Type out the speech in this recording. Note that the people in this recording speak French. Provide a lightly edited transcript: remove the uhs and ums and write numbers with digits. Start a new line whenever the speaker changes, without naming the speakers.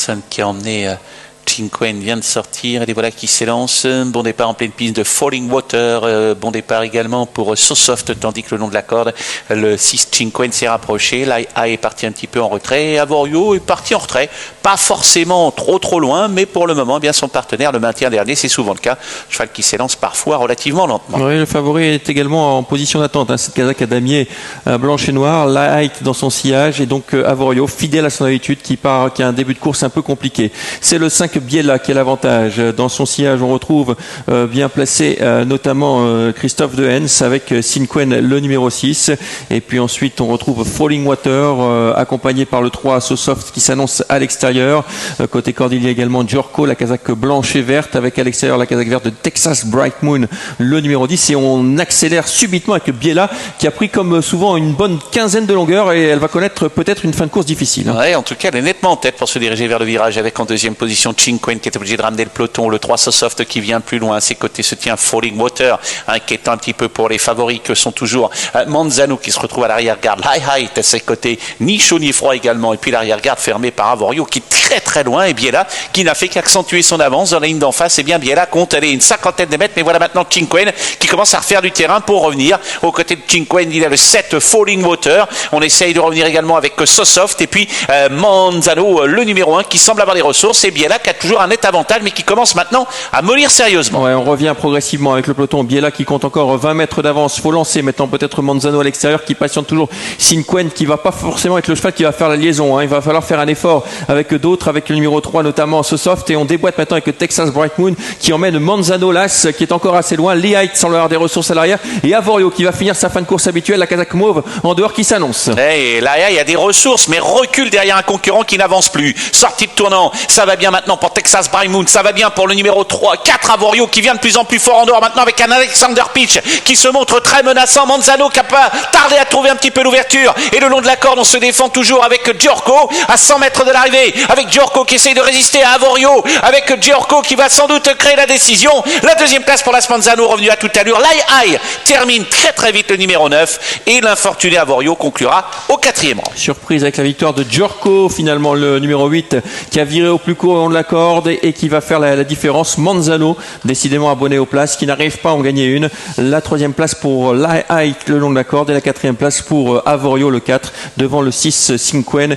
personne qui a emmené Cinquain vient de sortir et les voilà qui s'élancent. Bon départ en pleine piste de Falling Water. Bon départ également pour SoSoft, tandis que le long de la corde, le 6 Cinquain s'est rapproché. L'AI est parti un petit peu en retrait. Et Avorio est parti en retrait. Pas forcément trop loin, mais pour le moment, bien son partenaire le maintient dernier. C'est souvent le cas. Cheval qui s'élance parfois relativement lentement.
Oui, le favori est également en position d'attente. Cette casaque à damier blanche et noire. L'AI dans son sillage et donc Avorio, fidèle à son habitude, qui a un début de course un peu compliqué. C'est le 5 Biella qui a l'avantage. Dans son sillage, on retrouve bien placé notamment Christophe de Hens avec Cinquain le numéro 6. Et puis ensuite, on retrouve Falling Water accompagné par le 3 SoSoft qui s'annonce à l'extérieur. Côté corde, il y a également Giorco, la casaque blanche et verte, avec à l'extérieur la casaque verte de Texas Bright Moon, le numéro 10. Et on accélère subitement avec Biella qui a pris comme souvent une bonne quinzaine de longueurs et elle va connaître peut-être une fin de course difficile.
Ouais, en tout cas, elle est nettement en tête pour se diriger vers le virage avec en deuxième position Cinquain qui est obligé de ramener le peloton, le 3 SoSoft qui vient plus loin, à ses côtés se tient Falling Water, inquiétant un petit peu pour les favoris que sont toujours Manzano qui se retrouve à l'arrière-garde, High à ses côtés, ni chaud ni froid également, et puis l'arrière-garde fermée par Avorio qui est très loin, et Biella qui n'a fait qu'accentuer son avance dans la ligne d'en face. Et bien Biella compte aller une cinquantaine de mètres, mais voilà maintenant Cinquain qui commence à refaire du terrain pour revenir. Aux côtés de Cinquain, il y a le 7 Falling Water, on essaye de revenir également avec SoSoft, et puis Manzano le numéro 1 qui semble avoir les ressources, et Biella qui a toujours un net avantage mais qui commence maintenant à mollir sérieusement.
Ouais, on revient progressivement avec le peloton. Biella qui compte encore 20 mètres d'avance. Faut lancer maintenant peut-être Manzano à l'extérieur qui patiente toujours. Cinquain qui va pas forcément être le cheval qui va faire la liaison. Il va falloir faire un effort avec d'autres, avec le numéro 3 notamment SoSoft, et on déboîte maintenant avec le Texas Bright Moon qui emmène Manzano Las qui est encore assez loin. Lee Height sans avoir des ressources à l'arrière et Avorio qui va finir sa fin de course habituelle, la casaque mauve en dehors qui s'annonce.
Et là il y a des ressources mais recule derrière un concurrent qui n'avance plus. Sortie de tournant, ça va bien maintenant pour Texas Bright Moon, ça va bien pour le numéro 3, 4 Avorio qui vient de plus en plus fort en dehors maintenant avec un Alexander Pitch qui se montre très menaçant. Manzano qui a pas tardé à trouver un petit peu l'ouverture, et le long de la corde on se défend toujours avec Giorco à 100 mètres de l'arrivée, avec Giorco qui essaye de résister à Avorio, avec Giorco qui va sans doute créer la décision. La deuxième place pour la Manzano revenu à toute allure. High termine très vite le numéro 9 et l'infortuné Avorio conclura au 4e rang.
Surprise avec la victoire de Giorco, finalement le numéro 8 qui a viré au plus court au long de la corde et qui va faire la différence. Manzano, décidément abonné aux places, qui n'arrive pas à en gagner une. La 3e place pour High le long de la corde et la 4e place pour Avorio le 4 devant le 6 Cinquain